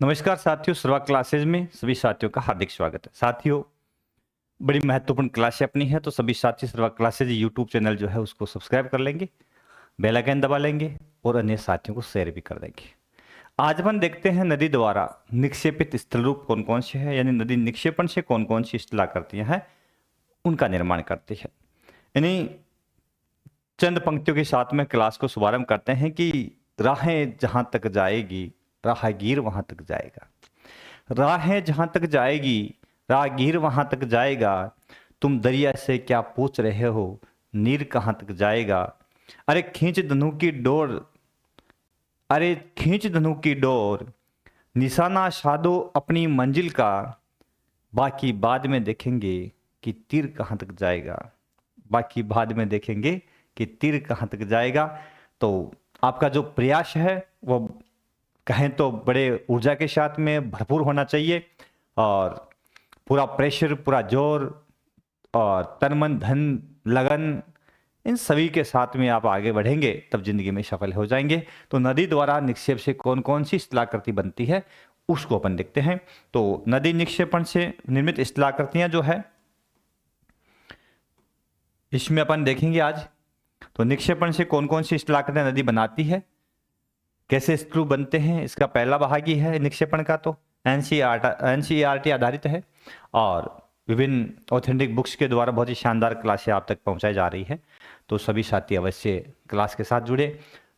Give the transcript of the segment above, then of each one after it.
नमस्कार साथियों, सर्वा क्लासेज में सभी साथियों का हार्दिक स्वागत है। साथियों, बड़ी महत्वपूर्ण क्लास अपनी है, तो सभी साथी सर्वा क्लासेज यूट्यूब चैनल जो है उसको सब्सक्राइब कर लेंगे, बेल आइकन दबा लेंगे और अन्य साथियों को शेयर भी कर देंगे। आज अपन देखते हैं नदी द्वारा निक्षेपित स्थल रूप कौन कौन से हैं, यानी नदी निक्षेपण से कौन कौन सी स्थलाकृतियां हैं उनका निर्माण करती है। यानी चंद पंक्तियों के साथ में क्लास को शुभारंभ करते हैं कि राहें जहां तक जाएगी राहगीर वहां तक जाएगा। राहें जहां तक जाएगी राहगीर वहां तक जाएगा। तुम दरिया से क्या पूछ रहे हो, नीर कहां तक जाएगा। अरे खींच धनु की डोर, अरे खींच धनु की डोर, निशाना साधो अपनी मंजिल का। बाकी बाद में देखेंगे कि तीर कहां तक जाएगा। बाकी बाद में देखेंगे कि तीर कहां तक जाएगा। तो आपका जो प्रयास है वो कहें तो बड़े ऊर्जा के साथ में भरपूर होना चाहिए और पूरा प्रेशर, पूरा जोर और तन मन धन लगन, इन सभी के साथ में आप आगे बढ़ेंगे तब जिंदगी में सफल हो जाएंगे। तो नदी द्वारा निक्षेप से कौन कौन सी स्थलाकृति बनती है उसको अपन देखते हैं। तो नदी निक्षेपण से निर्मित स्थलाकृतियां जो है इसमें अपन देखेंगे आज। तो निक्षेपण से कौन कौन सी स्थलाकृतियां नदी बनाती है, कैसे स्थल बनते हैं, इसका पहला भाग ही है निक्षेपण का। तो एनसीईआरटी आधारित है और विभिन्न ऑथेंटिक बुक्स के द्वारा बहुत ही शानदार क्लासें आप तक पहुंचाई जा रही है। तो सभी साथी अवश्य क्लास के साथ जुड़े।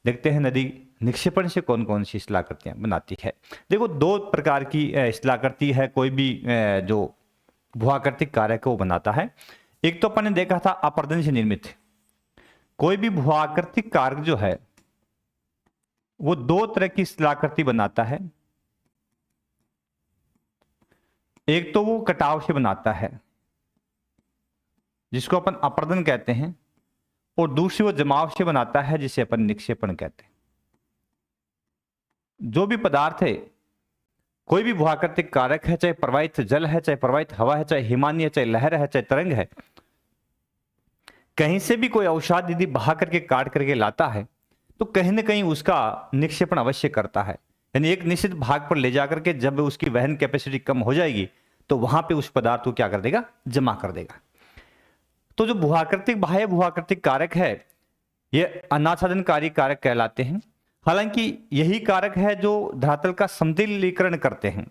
देखते हैं नदी निक्षेपण से कौन कौन सी स्थलाकृतियां बनाती है। देखो, दो प्रकार की स्थलाकृति है कोई भी जो भूआकृतिक कारक वो बनाता है। एक तो अपन ने देखा था अपरदन से निर्मित। कोई भी भूआकृतिक कारक जो है वो दो तरह की स्थलाकृति बनाता है। एक तो वो कटाव से बनाता है जिसको अपन अपरदन कहते हैं, और दूसरी वो जमाव से बनाता है जिसे अपन निक्षेपण कहते हैं। जो भी पदार्थ है, कोई भी भूआकृतिक कारक है, चाहे प्रवाहित जल है, चाहे प्रवाहित हवा है, चाहे हिमानी है, चाहे लहर है, चाहे तरंग है, कहीं से भी कोई अवसाद यदि बहा करके काट करके लाता है तो कहीं ना कहीं उसका निक्षेपण अवश्य करता है। यानी एक निश्चित भाग पर ले जाकर के जब उसकी वहन कैपेसिटी कम हो जाएगी तो वहां पे उस पदार्थ को क्या कर देगा, जमा कर देगा। तो जो भूआकृतिक बाह्य भूआकृतिक कारक है ये अनाच्छादनकारी कारक कहलाते हैं। हालांकि यही कारक है जो धरातल का समतलीकरण करते हैं।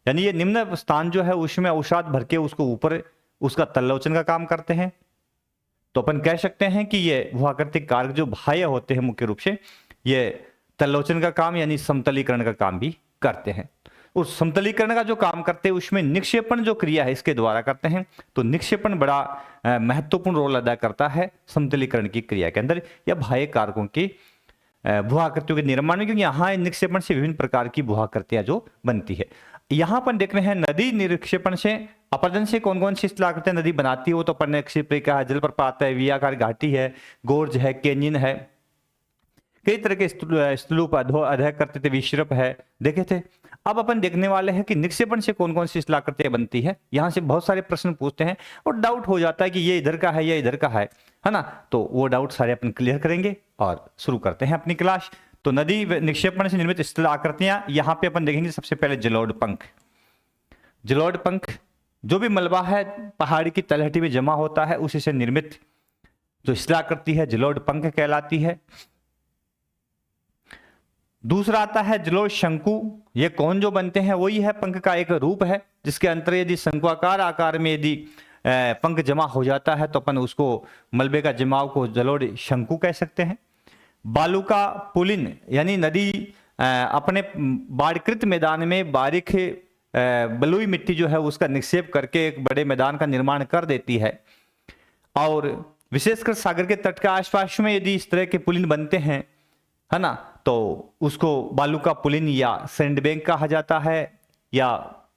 यानी ये निम्न स्थान जो है उसमें अवसाद भर के उसको ऊपर उसका तल्लोचन का काम करते हैं। तो अपन कह सकते हैं कि ये भूआकृतिक कारक जो बाह्य होते हैं मुख्य रूप से ये तल्लोचन का काम यानी समतलीकरण का काम भी करते हैं। उस समतलीकरण का जो काम करते हैं उसमें निक्षेपण जो क्रिया है इसके द्वारा करते हैं। तो निक्षेपण बड़ा महत्वपूर्ण रोल अदा करता है समतलीकरण की क्रिया के अंदर या बाह्य कारकों की भूआकृतियों के निर्माण में, क्योंकि यहाँ निक्षेपण से विभिन्न प्रकार की भूआकृतियां जो बनती है। यहाँ पर देख रहे हैं नदी निक्षेपण से अपरदन से कौन कौन सी स्थलाकृतियां नदी बनाती है। वो तो अपन ने क्षिप्रिका है, जलप्रपात है, वियाकार घाटी है, गोर्ज है, कैनियन है, कई तरह के स्तूप अध्यय करते थे, विश्रप है, देखे थे। अब अपन देखने वाले हैं कि निक्षेपण से कौन कौन सी स्थलाकृतियां बनती है। यहाँ से बहुत सारे प्रश्न पूछते हैं और डाउट हो जाता है कि ये इधर का है या इधर का है ना। तो वो डाउट सारे अपन क्लियर करेंगे और शुरू करते हैं अपनी क्लास। तो नदी निक्षेपण से निर्मित स्थलाकृतियां यहाँ पे अपन देखेंगे। सबसे पहले जलोढ़ पंख। जलोढ़ पंख जो भी मलबा है पहाड़ी की तलहटी में जमा होता है उसी से निर्मित जो स्थलाकृति है जलोढ़ पंख कहलाती है। दूसरा आता है जलोढ़ शंकु। ये कौन जो बनते हैं वही है पंख का एक रूप है जिसके अंतर यदि शंकुआकार आकार में यदि पंख जमा हो जाता है तो अपन उसको मलबे का जमाव को जलोढ़ शंकु कह सकते हैं। बालू का पुलिन यानी नदी अपने बाढ़कृत मैदान में बारीक बलुई मिट्टी जो है उसका निक्षेप करके एक बड़े मैदान का निर्माण कर देती है। और विशेषकर सागर के तट के आसपास में यदि इस तरह के पुलिन बनते हैं है ना, तो उसको बालू का पुलिन या सैंडबैंक कहा जाता है या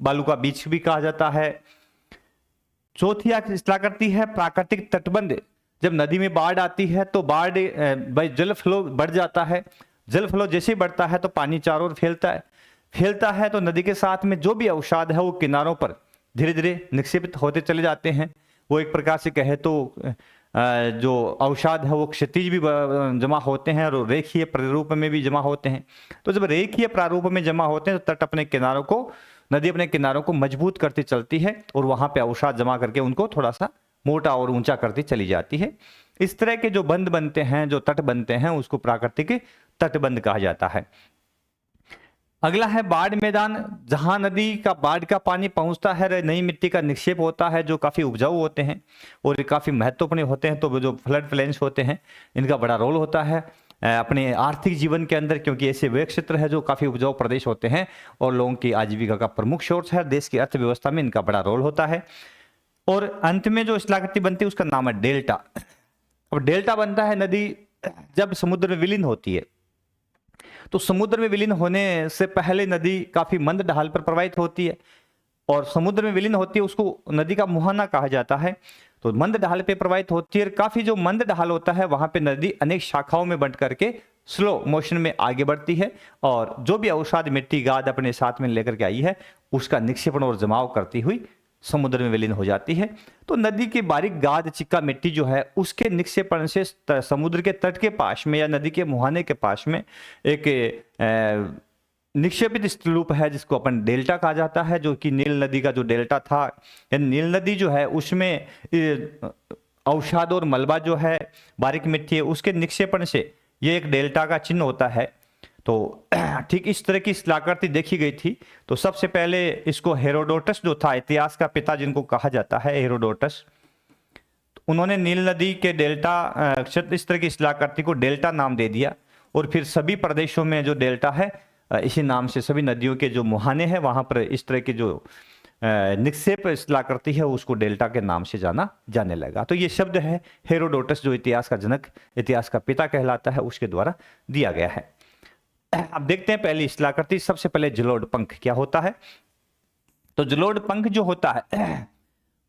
बालू का बीच भी कहा जाता है। चौथी स्थलाकृति है प्राकृतिक तटबंध। जब नदी में बाढ़ आती है तो बाढ़ जल फ्लो बढ़ जाता है। जल फ्लो जैसे ही बढ़ता है तो पानी चारों ओर फैलता है तो नदी के साथ में जो भी अवसाद है वो किनारों पर धीरे धीरे निक्षेपित होते चले जाते हैं। वो एक प्रकार से कहे तो जो अवसाद है वो क्षितिज भी जमा होते हैं और रेखीय प्रारूप में भी जमा होते हैं। तो जब रेखीय प्रारूप में जमा होते हैं तो तट अपने किनारों को, नदी अपने किनारों को मजबूत करती चलती है और वहां पे अवसाद जमा करके उनको थोड़ा सा मोटा और ऊंचा करती चली जाती है। इस तरह के जो बंध बनते हैं, जो तट बनते हैं, उसको प्राकृतिक तटबंध कहा जाता है। अगला है बाढ़ मैदान, जहां नदी का बाढ़ का पानी पहुंचता है, नई मिट्टी का निक्षेप होता है जो काफी उपजाऊ होते हैं और ये काफी महत्वपूर्ण होते हैं। तो जो फ्लड प्लेन्स होते हैं इनका बड़ा रोल होता है अपने आर्थिक जीवन के अंदर, क्योंकि ऐसे वे क्षेत्र है जो काफी उपजाऊ प्रदेश होते हैं और लोगों की आजीविका का प्रमुख स्रोत है। देश की अर्थव्यवस्था में इनका बड़ा रोल होता है। और अंत में जो स्थलाकृति बनती है उसका नाम है डेल्टा। अब डेल्टा बनता है नदी जब समुद्र में विलीन होती है। तो समुद्र में विलीन होने से पहले नदी काफी मंद ढाल पर प्रवाहित होती है और समुद्र में विलीन होती है उसको नदी का मुहाना कहा जाता है। तो मंद ढाल पे प्रवाहित होती है और काफी जो मंद ढाल होता है वहां पे नदी अनेक शाखाओं में बंट करके स्लो मोशन में आगे बढ़ती है और जो भी अवसाद मिट्टी गाद अपने साथ में लेकर के आई है उसका निक्षेपण और जमाव करती हुई समुद्र में विलीन हो जाती है। तो नदी की बारीक गाद चिक्का मिट्टी जो है उसके निक्षेपण से समुद्र के तट के पास में या नदी के मुहाने के पास में एक निक्षेपित स्तूप है जिसको अपन डेल्टा कहा जाता है, जो कि नील नदी का जो डेल्टा था, नील नदी जो है उसमें अवसाद और मलबा जो है बारीक मिट्टी है उसके निक्षेपण से ये एक डेल्टा का चिन्ह होता है। तो ठीक इस तरह की शिलाकृति देखी गई थी। तो सबसे पहले इसको हेरोडोटस जो था, इतिहास का पिता जिनको कहा जाता है हेरोडोटस, तो उन्होंने नील नदी के डेल्टा इस तरह की शिलाकृति को डेल्टा नाम दे दिया और फिर सभी प्रदेशों में जो डेल्टा है इसी नाम से सभी नदियों के जो मुहाने हैं वहां पर इस तरह की जो निक्षेप शिलाकृति है उसको डेल्टा के नाम से जाने लगा। तो ये शब्द है हेरोडोटस जो इतिहास का जनक, इतिहास का पिता कहलाता है, उसके द्वारा दिया गया है। अब देखते हैं पहली शिलाकृति। सबसे पहले जलोढ़ पंख क्या होता है। तो जलोढ़ पंख जो होता है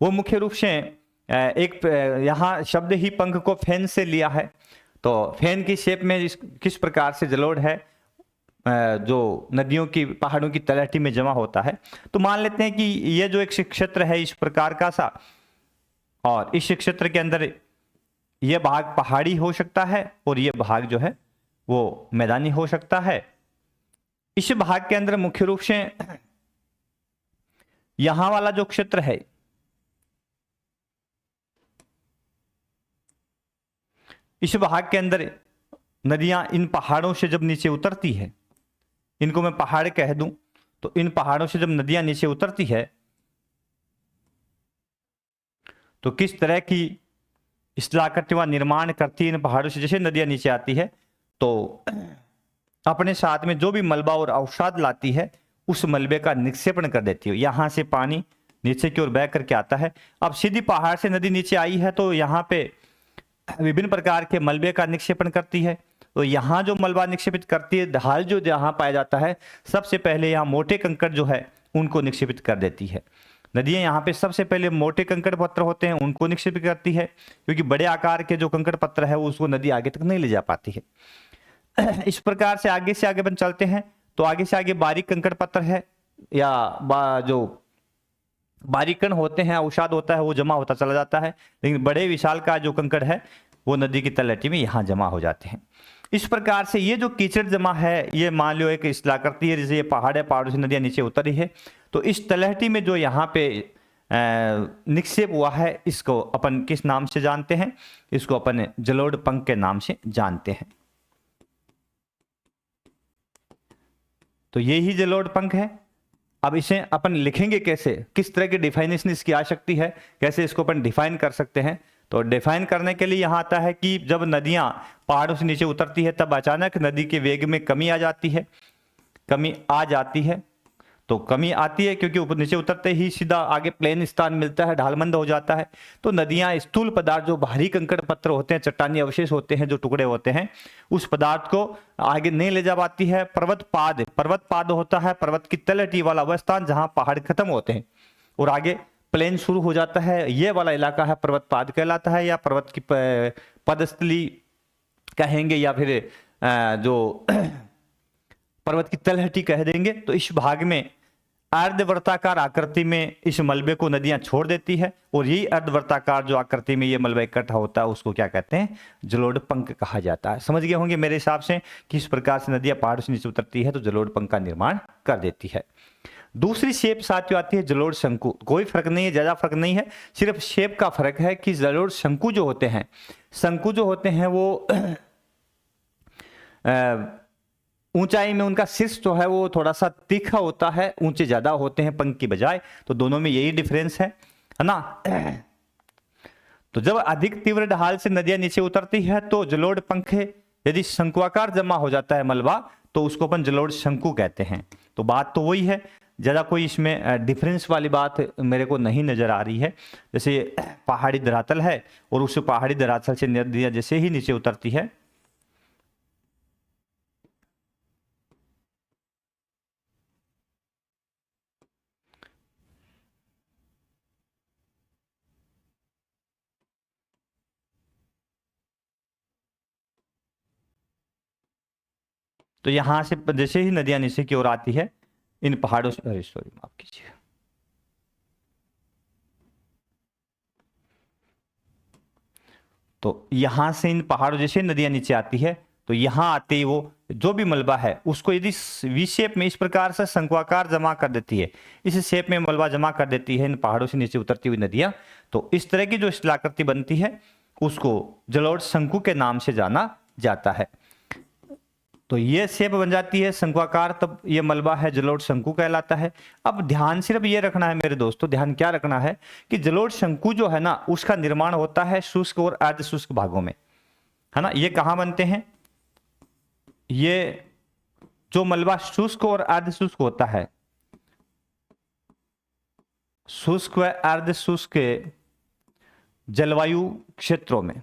वो मुख्य रूप से एक यहाँ शब्द ही पंख को फैन से लिया है। तो फैन की शेप में किस प्रकार से जलोढ़ है जो नदियों की पहाड़ों की तलहटी में जमा होता है। तो मान लेते हैं कि ये जो एक क्षेत्र है इस प्रकार का सा, और इस क्षेत्र के अंदर यह भाग पहाड़ी हो सकता है और यह भाग जो है वो मैदानी हो सकता है। इस भाग के अंदर मुख्य रूप से यहां वाला जो क्षेत्र है इस भाग के अंदर नदियां इन पहाड़ों से जब नीचे उतरती है, इनको मैं पहाड़ कह दूं, तो इन पहाड़ों से जब नदियां नीचे उतरती है तो किस तरह की शिलाकृति व निर्माण करती है इन पहाड़ों से। जैसे नदियां नीचे आती है तो अपने साथ में जो भी मलबा और अवसाद लाती है उस मलबे का निक्षेपण कर देती है। यहां से पानी नीचे की ओर बह करके आता है। अब सीधी पहाड़ से नदी नीचे आई है तो यहाँ पे विभिन्न प्रकार के मलबे का निक्षेपण करती है। तो यहाँ जो मलबा निक्षेपित करती है, ढाल जो जहाँ पाया जाता है, सबसे पहले यहाँ मोटे कंकड़ जो है उनको निक्षेपित कर देती है। नदियां यहाँ पे सबसे पहले मोटे कंकड़ पत्थर होते हैं उनको निक्षेपित करती है, क्योंकि बड़े आकार के जो कंकड़ पत्थर है उसको नदी आगे तक नहीं ले जा पाती है। इस प्रकार से आगे बन चलते हैं तो आगे से आगे बारीक कंकड़ पत्थर है या जो बारीक कण होते हैं, अवसाद होता है, वो जमा होता चला जाता है। लेकिन बड़े विशाल का जो कंकड़ है वो नदी की तलहटी में यहाँ जमा हो जाते हैं। इस प्रकार से ये जो कीचड़ जमा है, ये मान लो एक शिलाकृति है, जैसे ये पहाड़ है, पहाड़ों से नदियां नीचे उतरी है, तो इस तलहटी में जो यहाँ पे निक्षेप हुआ है इसको अपन किस नाम से जानते हैं? इसको अपन जलोढ़ पंख के नाम से जानते हैं। तो ये ही जलोढ़ पंख है। अब इसे अपन लिखेंगे कैसे, किस तरह की डिफाइनेशन इसकी आ सकती है, कैसे इसको अपन डिफाइन कर सकते हैं? तो डिफाइन करने के लिए यहाँ आता है कि जब नदियां पहाड़ों से नीचे उतरती है तब अचानक नदी के वेग में कमी आ जाती है। कमी आ जाती है तो कमी आती है क्योंकि ऊपर नीचे उतरते ही सीधा आगे प्लेन स्थान मिलता है, ढालमंद हो जाता है। तो नदियां स्थूल पदार्थ जो भारी कंकड़ पत्थर होते हैं, चट्टानी अवशेष होते हैं, जो टुकड़े होते हैं, उस पदार्थ को आगे नहीं ले जा पाती है। पर्वत पाद होता है पर्वत की तलहटी वाला वह स्थान जहां पहाड़ खत्म होते हैं और आगे प्लेन शुरू हो जाता है। ये वाला इलाका है पर्वत पाद कहलाता है, या पर्वत की पदस्थली कहेंगे, या फिर जो पर्वत की तलहटी कह देंगे। तो इस भाग में अर्धवृत्ताकार आकृति में इस मलबे को नदियां छोड़ देती है, और यही अर्धवृत्ताकार जो आकृति में ये मलबा इकट्ठा होता है उसको क्या कहते हैं, जलोढ़ पंख कहा जाता है। समझ गए होंगे मेरे हिसाब से किस प्रकार से नदियां पहाड़ों से नीचे उतरती है तो जलोढ़ पंख का निर्माण कर देती है। दूसरी शेप साथियों आती है जलोढ़ शंकु। कोई फर्क नहीं है, ज्यादा फर्क नहीं है, सिर्फ शेप का फर्क है कि जलोढ़ शंकु जो होते हैं, शंकु जो होते हैं वो ऊंचाई में उनका शीर्ष जो है वो थोड़ा सा तीखा होता है, ऊंचे ज्यादा होते हैं पंख की बजाय, तो दोनों में यही डिफरेंस है ना। तो जब अधिक तीव्र ढाल से नदियां नीचे उतरती है तो जलोढ़ पंख यदि शंकुआकार जमा हो जाता है मलबा तो उसको अपन जलोढ़ शंकु कहते हैं। तो बात तो वही है, ज्यादा कोई इसमें डिफरेंस वाली बात मेरे को नहीं नजर आ रही है। जैसे पहाड़ी धरातल है और उस पहाड़ी धरातल से नदियां जैसे ही नीचे उतरती है तो यहां से जैसे ही नदियां नीचे की ओर आती है इन पहाड़ों से, अरे सॉरी माफ कीजिए, तो यहां से इन पहाड़ों जैसे नदियां नीचे आती है तो यहां आते ही वो जो भी मलबा है उसको यदि वी शेप में इस प्रकार से शंकुआकार जमा कर देती है, इस शेप में मलबा जमा कर देती है इन पहाड़ों से नीचे उतरती हुई नदियां, तो इस तरह की जो शिलाकृति बनती है उसको जलोढ़ शंकु के नाम से जाना जाता है। तो ये शेप बन जाती है शंकुआकार, तब ये मलबा है जलोढ़ शंकु कहलाता है। अब ध्यान सिर्फ ये रखना है मेरे दोस्तों, ध्यान क्या रखना है कि जलोढ़ शंकु जो है ना उसका निर्माण होता है शुष्क और अर्ध शुष्क भागों में, है ना। ये कहाँ बनते हैं, ये जो मलबा शुष्क और अर्ध शुष्क होता है, शुष्क व अर्ध शुष्क जलवायु क्षेत्रों में,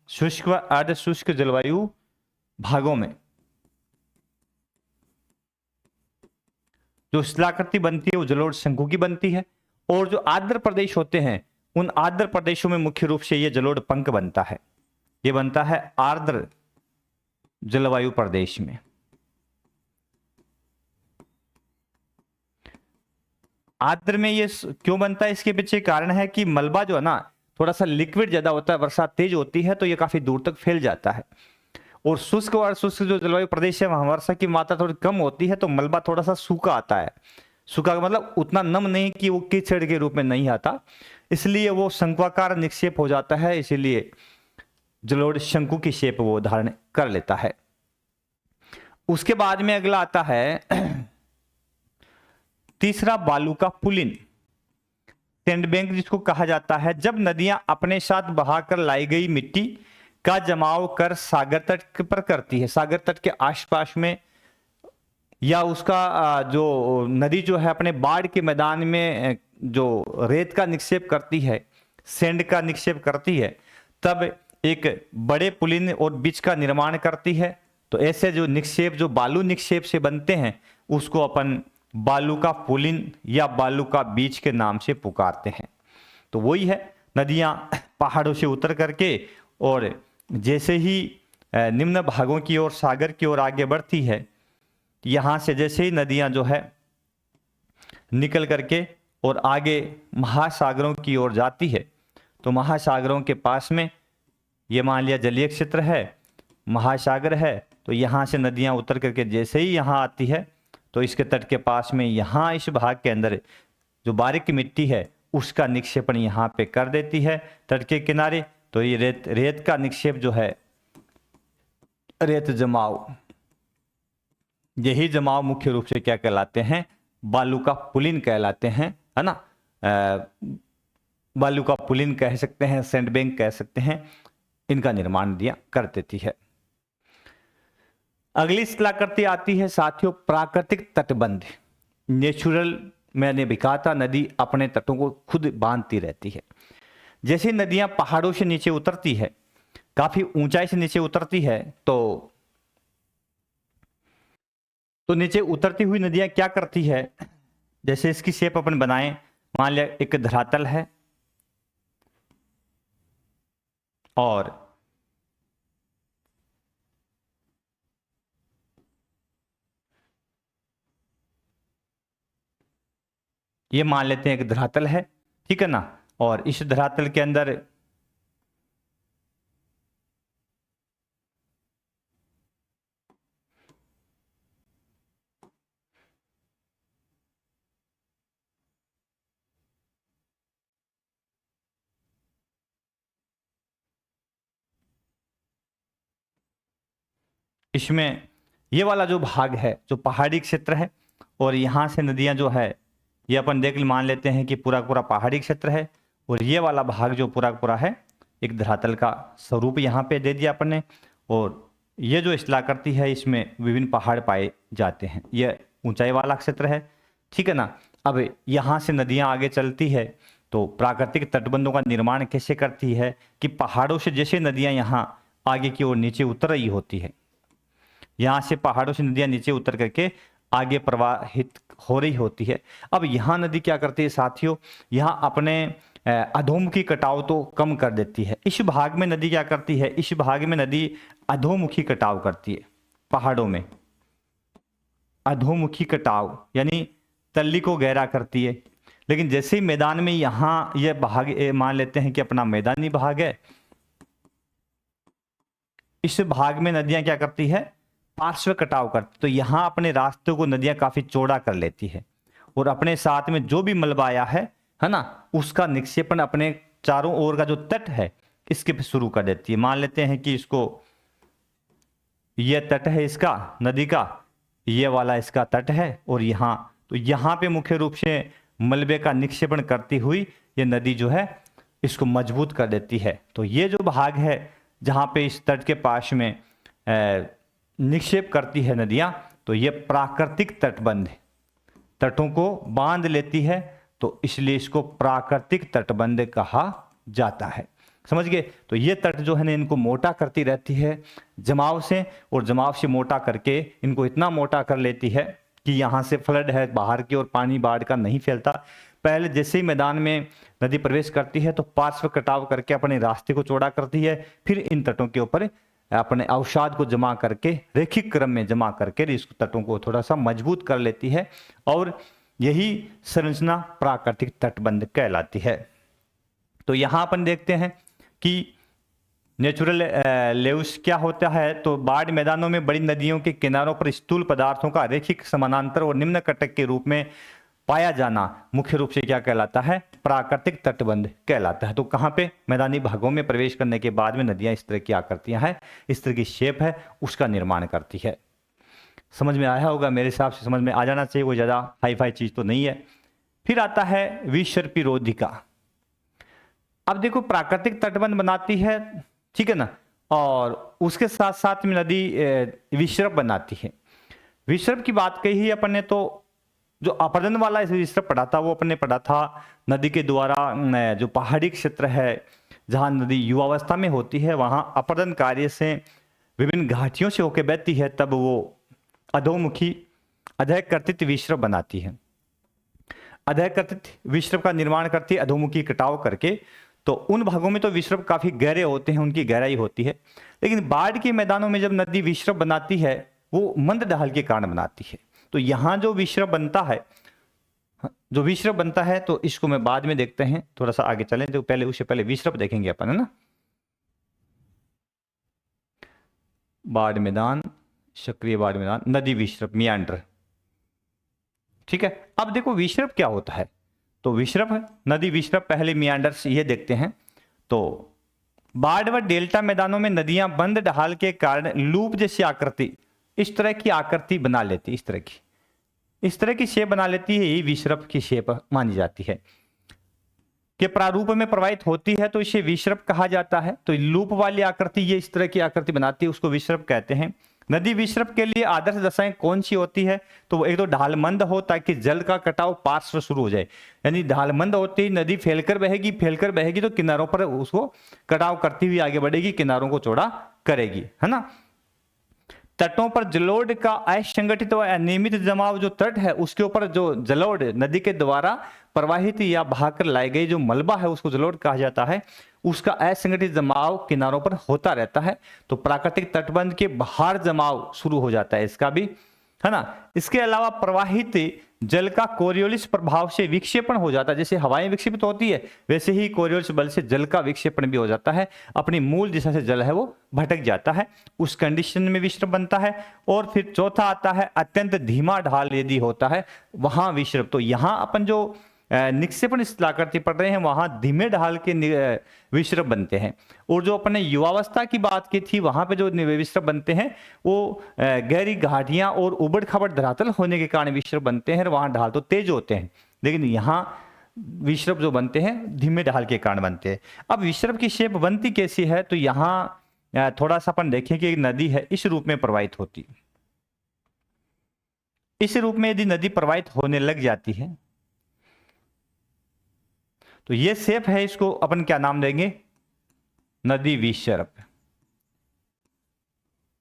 शुष्क व अर्ध शुष्क जलवायु भागों में जो शिलाकृति बनती है वो जलोढ़ शंकु की बनती है। और जो आर्द्र प्रदेश होते हैं उन आर्द्र प्रदेशों में मुख्य रूप से ये जलोढ़ पंख बनता है, ये बनता है आर्द्र जलवायु प्रदेश में। आर्द्र में ये क्यों बनता है, इसके पीछे कारण है कि मलबा जो है ना थोड़ा सा लिक्विड ज्यादा होता है, बरसात तेज होती है तो ये काफी दूर तक फैल जाता है। और शुष्क और शुष्क जो जलवायु प्रदेश है वहां वर्षा की मात्रा थोड़ी कम होती है तो मलबा थोड़ा सा सूखा आता है। सूखा का मतलब उतना नम नहीं कि वो कीचड़ के रूप में नहीं आता, इसलिए वो शंकुआकार निक्षेप हो जाता है, इसीलिए जलोढ़ शंकु की शेप वो धारण कर लेता है। उसके बाद में अगला आता है तीसरा बालू का पुलिन, सैंडबैंक जिसको कहा जाता है। जब नदियां अपने साथ बहाकर लाई गई मिट्टी का जमाव कर सागर तट पर करती है, सागर तट के आसपास में या उसका जो नदी जो है अपने बाढ़ के मैदान में जो रेत का निक्षेप करती है, सैंड का निक्षेप करती है, तब एक बड़े पुलिन और बीच का निर्माण करती है। तो ऐसे जो निक्षेप जो बालू निक्षेप से बनते हैं उसको अपन बालू का पुलिन या बालू का बीच के नाम से पुकारते हैं। तो वही है, नदियां पहाड़ों से उतर करके और जैसे ही निम्न भागों की ओर सागर की ओर आगे बढ़ती है, यहां से जैसे ही नदियां जो है निकल करके और आगे महासागरों की ओर जाती है, तो महासागरों के पास में ये मान लिया जलीय क्षेत्र है, महासागर है, तो यहाँ से नदियाँ उतर करके जैसे ही यहाँ आती है तो इसके तट के पास में यहाँ इस भाग के अंदर जो बारीक मिट्टी है उसका निक्षेपण यहाँ पे कर देती है तट के किनारे। तो ये रेत का निक्षेप जो है, रेत जमाव, यही जमाव मुख्य रूप से क्या कहलाते हैं, बालू का पुलिन कहलाते हैं, है ना। बालू का पुलिन कह सकते हैं, सैंडबैंक कह सकते हैं, इनका निर्माण नदियां कर देती है। अगली शिलाकृति आती है साथियों प्राकृतिक तटबंध, नेचुरल। मैंने भी कहा था नदी अपने तटों को खुद बांधती रहती है। जैसे नदियां पहाड़ों से नीचे उतरती है, काफी ऊंचाई से नीचे उतरती है, तो नीचे उतरती हुई नदियां क्या करती है, जैसे इसकी शेप अपन बनाएं, मान लिया एक धरातल है और ये मान लेते हैं एक धरातल है, ठीक है ना, और इस धरातल के अंदर इसमें ये वाला जो भाग है जो पहाड़ी क्षेत्र है, और यहाँ से नदियाँ जो है ये अपन देख मान लेते हैं कि पूरा पूरा पहाड़ी क्षेत्र है, और ये वाला भाग जो पूरा पूरा है एक धरातल का स्वरूप यहाँ पे दे दिया अपन ने। और ये जो स्थलाकृति है इसमें विभिन्न पहाड़ पाए जाते हैं, ये ऊंचाई वाला क्षेत्र है, ठीक है ना। अब यहाँ से नदियाँ आगे चलती है तो प्राकृतिक तटबंधों का निर्माण कैसे करती है कि पहाड़ों से जैसे नदियाँ यहाँ आगे की ओर नीचे उतर रही होती है, यहाँ से पहाड़ों से नदियाँ नीचे उतर करके आगे प्रवाहित हो रही होती है। अब यहाँ नदी क्या करती है साथियों, यहाँ अपने अधोमुखी कटाव तो कम कर देती है। इस भाग में नदी क्या करती है, इस भाग में नदी अधोमुखी कटाव करती है, पहाड़ों में अधोमुखी कटाव यानी तल्ली को गहरा करती है। लेकिन जैसे ही मैदान में यहाँ यह भाग मान लेते हैं कि अपना मैदानी भाग है, इस भाग में नदियां क्या करती है, पार्श्व कटाव करती, तो यहाँ अपने रास्तों को नदियां काफी चौड़ा कर लेती है और अपने साथ में जो भी मलबा आया है ना, उसका निक्षेपण अपने चारों ओर का जो तट है इसके पे शुरू कर देती है। मान लेते हैं कि इसको ये तट है इसका नदी का, ये वाला इसका तट है, और यहाँ तो यहाँ पे मुख्य रूप से मलबे का निक्षेपण करती हुई ये नदी जो है इसको मजबूत कर देती है। तो ये जो भाग है जहाँ पे इस तट के पास में निक्षेप करती है नदियाँ, तो ये प्राकृतिक तटबंध है, तटों को बांध लेती है, तो इसलिए इसको प्राकृतिक तटबंध कहा जाता है। समझ गए। तो ये तट जो है ना इनको मोटा करती रहती है जमाव से, और जमाव से मोटा करके इनको इतना मोटा कर लेती है कि यहाँ से फ्लड है बाहर की ओर पानी बाढ़ का नहीं फैलता। पहले जैसे ही मैदान में नदी प्रवेश करती है तो पार्श्व कटाव करके अपने रास्ते को चौड़ा करती है, फिर इन तटों के ऊपर अपने अवसाद को जमा करके रैखिक क्रम में जमा करके इस तटों को थोड़ा सा मजबूत कर लेती है, और यही संरचना प्राकृतिक तटबंध कहलाती है। तो यहाँ अपन देखते हैं कि नेचुरल लेव्स क्या होता है। तो बाढ़ मैदानों में बड़ी नदियों के किनारों पर स्थूल पदार्थों का रैखिक समानांतर और निम्न कटक के रूप में पाया जाना मुख्य रूप से क्या कहलाता है, प्राकृतिक तटबंध कहलाता है। तो कहाँ पे, मैदानी भागों में प्रवेश करने के बाद में नदियां इस तरह की आकृतियां हैं, इस तरह की शेप है, उसका निर्माण करती है। समझ में आया होगा, मेरे हिसाब से समझ में आ जाना चाहिए, कोई ज़्यादा हाई फाई चीज़ तो नहीं है। फिर आता है विसर्पिरोधिका। अब देखो प्राकृतिक तटबंध बनाती है, ठीक है ना, और उसके साथ साथ में नदी विसर्प बनाती है। विसर्प की बात कही है अपन ने, तो जो अपरदन वाला इस विसर्प पढ़ा था वो अपन ने पढ़ा था नदी के द्वारा जो पहाड़ी क्षेत्र है जहाँ नदी युवावस्था में होती है वहाँ अपरदन कार्य से विभिन्न घाटियों से होकर बहती है, तब वो अधोमुखी अधःकर्तित विसर्प बनाती है। अधःकर्तित विसर्प का निर्माण करती है अधोमुखी कटाव करके। तो उन भागों में तो विसर्प काफी गहरे होते हैं, उनकी गहराई होती है, लेकिन बाढ़ के मैदानों में जब नदी विसर्प बनाती है वो मंद ढाल के कारण बनाती है। तो यहाँ जो विसर्प बनता है, जो विसर्प बनता है तो इसको मैं बाद में देखते हैं, थोड़ा सा आगे चलें तो पहले उससे पहले विसर्प देखेंगे अपन, है ना। बाढ़ मैदान, सक्रिय बाढ़ मैदान, नदी विसर्प, मियांडर, ठीक है। अब देखो विसर्प क्या होता है, तो विसर्प है नदी विसर्प, पहले मियांडर्स ये देखते हैं। तो बाढ़ व डेल्टा मैदानों में नदियां बंद ढाल के कारण लूप जैसी आकृति, इस तरह की आकृति बना लेती, इस तरह की शेप बना लेती है, यही विसर्प की शेप मानी जाती है कि प्रारूप में प्रवाहित होती है, तो इसे विसर्प कहा जाता है। तो लूप वाली आकृति ये इस तरह की आकृति बनाती है, उसको विसर्प कहते हैं। नदी विसर्प के लिए आदर्श दशाएं कौन सी होती है, तो एक तो ढालमंद हो ताकि जल का कटाव पार्श्व शुरू हो जाए, यानी ढालमंद होती ही नदी फैलकर बहेगी तो किनारों पर उसको कटाव करती हुई आगे बढ़ेगी, किनारों को चौड़ा करेगी, है ना। तटों पर जलोढ़ का असंगठित व अनियमित जमाव, जो तट है उसके ऊपर जो जलोढ़ नदी के द्वारा प्रवाहित या बहाकर लाई गई जो मलबा है उसको जलोढ़ कहा जाता है, उसका असंगठित जमाव किनारों पर होता रहता है। तो प्राकृतिक तटबंध के बाहर जमाव शुरू हो जाता है इसका भी, है ना। इसके अलावा प्रवाहित जल का कोरियोलिस प्रभाव से विक्षेपण हो जाता है। जैसे हवाएं विक्षेपित होती है वैसे ही कोरियोलिस बल से जल का विक्षेपण भी हो जाता है, अपनी मूल दिशा से जल है वो भटक जाता है, उस कंडीशन में विक्षेप बनता है। और फिर चौथा आता है अत्यंत धीमा ढाल यदि होता है वहां विक्षेप। तो यहां अपन जो निक्षेपण स्थलाकृति पढ़ रहे हैं वहां धीमे ढाल के विक्षेप बनते हैं। और जो अपने युवावस्था की बात की थी वहां पे जो विक्षेप बनते हैं वो गहरी घाटियां और उबड़ खाबड़ धरातल होने के कारण विक्षेप बनते हैं, वहां ढाल तो तेज होते हैं, लेकिन यहाँ विक्षेप जो बनते हैं धीमे ढाल के कारण बनते हैं। अब विक्षेप की शेप बनती कैसी है, तो यहाँ थोड़ा सा अपन देखें कि एक नदी है इस रूप में प्रवाहित होती है। इस रूप में यदि नदी प्रवाहित होने लग जाती है तो ये शेप है, इसको अपन क्या नाम देंगे, नदी विक्षेप।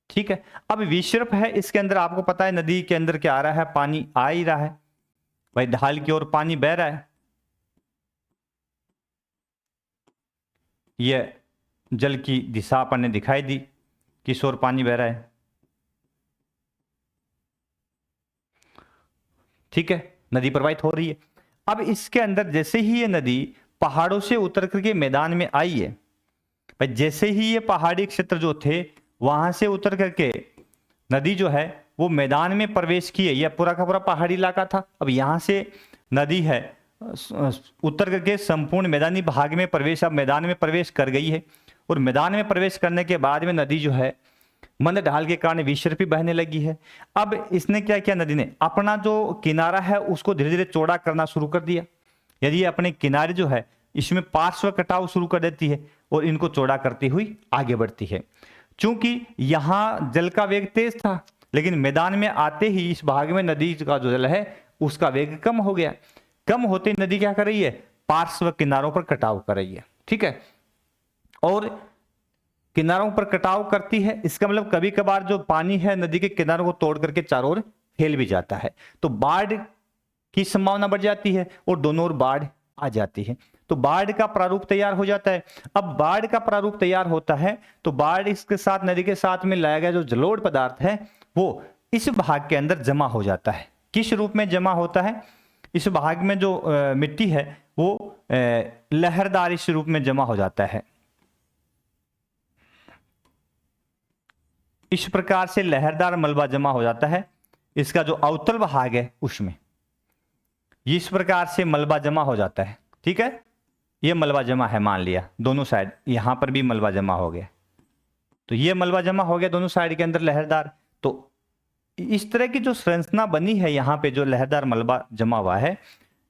ठीक है। अब विक्षेप है, इसके अंदर आपको पता है नदी के अंदर क्या आ रहा है, पानी आ ही रहा है भाई, ढाल की ओर पानी बह रहा है। यह जल की दिशा अपन ने दिखाई दी, किस ओर पानी बह रहा है। ठीक है, नदी प्रवाहित हो रही है। अब इसके अंदर जैसे ही ये नदी पहाड़ों से उतर करके मैदान में आई है भाई, जैसे ही ये पहाड़ी क्षेत्र जो थे वहां से उतर करके नदी जो है वो मैदान में प्रवेश की है। यह पूरा का पूरा पहाड़ी इलाका था, अब यहां से नदी है उतर करके संपूर्ण मैदानी भाग में प्रवेश, अब मैदान में प्रवेश कर गई है। और मैदान में प्रवेश करने के बाद में नदी जो है मंद ढाल के कारण विक्षेपी बहने लगी है। अब इसने क्या किया, नदी ने अपना जो किनारा है उसको धीरे धीरे चौड़ा करना शुरू कर दिया। यदि अपने किनारे जो है इसमें पार्श्व कटाव शुरू कर देती है और इनको चौड़ा करती हुई आगे बढ़ती है। चूंकि यहां जल का वेग तेज था, लेकिन मैदान में आते ही इस भाग में नदी का जो जल है उसका वेग कम हो गया। कम होते नदी क्या कर रही है, पार्श्व किनारों पर कटाव कर रही है। ठीक है, और किनारों पर कटाव करती है, इसका मतलब कभी कभार जो पानी है नदी के किनारों को तोड़ करके चारों ओर फैल भी जाता है, तो बाढ़ की संभावना बढ़ जाती है और दोनों ओर बाढ़ आ जाती है। तो बाढ़ का प्रारूप तैयार हो जाता है। अब बाढ़ का प्रारूप तैयार होता है तो बाढ़ इसके साथ नदी के साथ में लाया गया जो जलोढ़ पदार्थ है वो इस भाग के अंदर जमा हो जाता है। किस रूप में जमा होता है, इस भाग में जो मिट्टी है वो लहरदार इस रूप में जमा हो जाता है। इस प्रकार से लहरदार मलबा जमा हो जाता है। इसका जो अवतल भाग है उसमें इस प्रकार से मलबा जमा हो जाता है। ठीक है, ये मलबा जमा है, मान लिया दोनों साइड, यहां पर भी मलबा जमा हो गया, तो ये मलबा जमा हो गया दोनों साइड के अंदर लहरदार। तो इस तरह की जो संरचना बनी है यहां पे जो लहरदार मलबा जमा हुआ है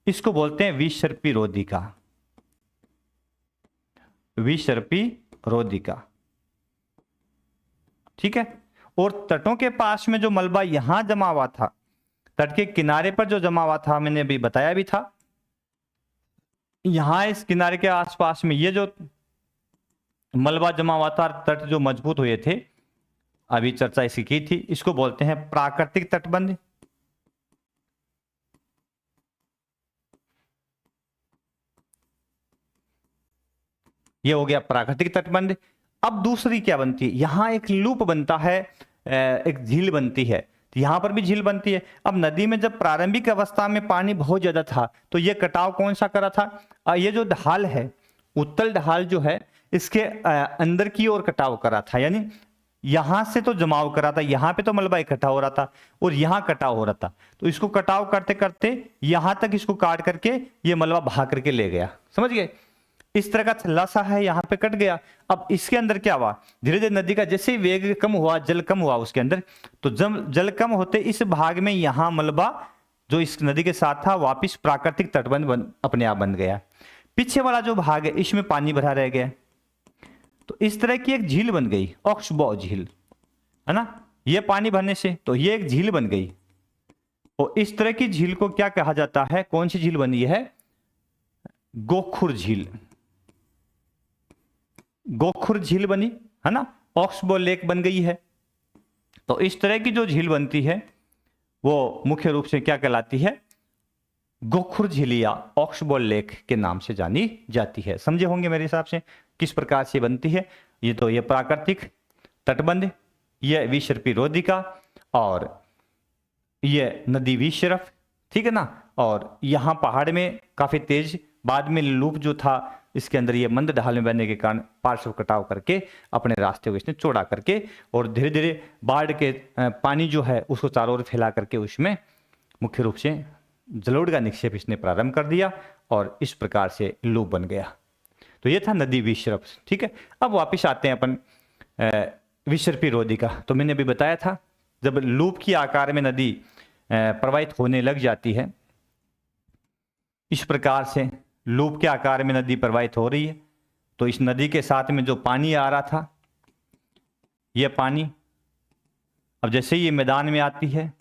इसको बोलते हैं विसर्पी रोधिका। विसर्पी रोधिका। ठीक है, और तटों के पास में जो मलबा यहां जमा हुआ था, तट के किनारे पर जो जमा हुआ था, मैंने अभी बताया भी था, यहां इस किनारे के आसपास में ये जो मलबा जमा हुआ था, तट जो मजबूत हुए थे, अभी चर्चा इसकी की थी, इसको बोलते हैं प्राकृतिक तटबंध। ये हो गया प्राकृतिक तटबंध। अब दूसरी क्या बनती है, यहां एक लूप बनता है, एक झील बनती है, तो यहां पर भी झील बनती है। अब नदी में जब प्रारंभिक अवस्था में पानी बहुत ज्यादा था तो ये कटाव कौन सा करा था, ये जो ढाल है, उत्तल ढाल जो है इसके अंदर की ओर कटाव करा था, यानी यहां से तो जमाव करा था, यहां पे तो मलबा इकट्ठा हो रहा था और यहां कटाव हो रहा था, तो इसको कटाव करते करते यहां तक इसको काट करके ये मलबा भाग करके ले गया। समझ गए, इस तरह का थल्ला सा है, यहां पे कट गया। अब इसके अंदर क्या हुआ, धीरे धीरे नदी का जैसे ही वेग कम हुआ, जल कम हुआ उसके अंदर, तो जब जल कम होते इस भाग में यहां मलबा जो इस नदी के साथ था वापिस प्राकृतिक तटबंध अपने आप बन गया। पीछे वाला जो भाग है इसमें पानी भरा रह गया, तो इस तरह की एक झील बन गई, ऑक्सबॉ झील, है ना। ये पानी भरने से तो ये एक झील बन गई, और इस तरह की झील को क्या कहा जाता है, कौन सी झील बनी है, गोखुर झील। गोखुर झील बनी, है ना, ऑक्सबो लेक बन गई है। तो इस तरह की जो झील बनती है वो मुख्य रूप से क्या कहलाती है, गोखुर झील या ऑक्सबो लेक के नाम से जानी जाती है। समझे होंगे मेरे हिसाब से किस प्रकार से बनती है। ये तो ये प्राकृतिक तटबंध, ये विसर्पी रोधिका और ये नदी विषरफ, ठीक है ना। और यहाँ पहाड़ में काफी तेज, बाद में लूप जो था इसके अंदर ये मंद ढाल में बहने के कारण पार्श्व कटाव करके अपने रास्ते को इसने चौड़ा करके और धीरे धीरे बाढ़ के पानी जो है उसको चारों ओर फैला करके उसमें मुख्य रूप से जलोढ़ का निक्षेप इसने प्रारंभ कर दिया और इस प्रकार से लूप बन गया। तो ये था नदी विषरप, ठीक है। अब वापिस आते हैं अपन विसर्पी रोधिका। तो मैंने अभी बताया था जब लूप की आकार में नदी प्रवाहित होने लग जाती है, इस प्रकार से लूप के आकार में नदी प्रवाहित हो रही है, तो इस नदी के साथ में जो पानी आ रहा था, यह पानी अब जैसे ही ये मैदान में आती है,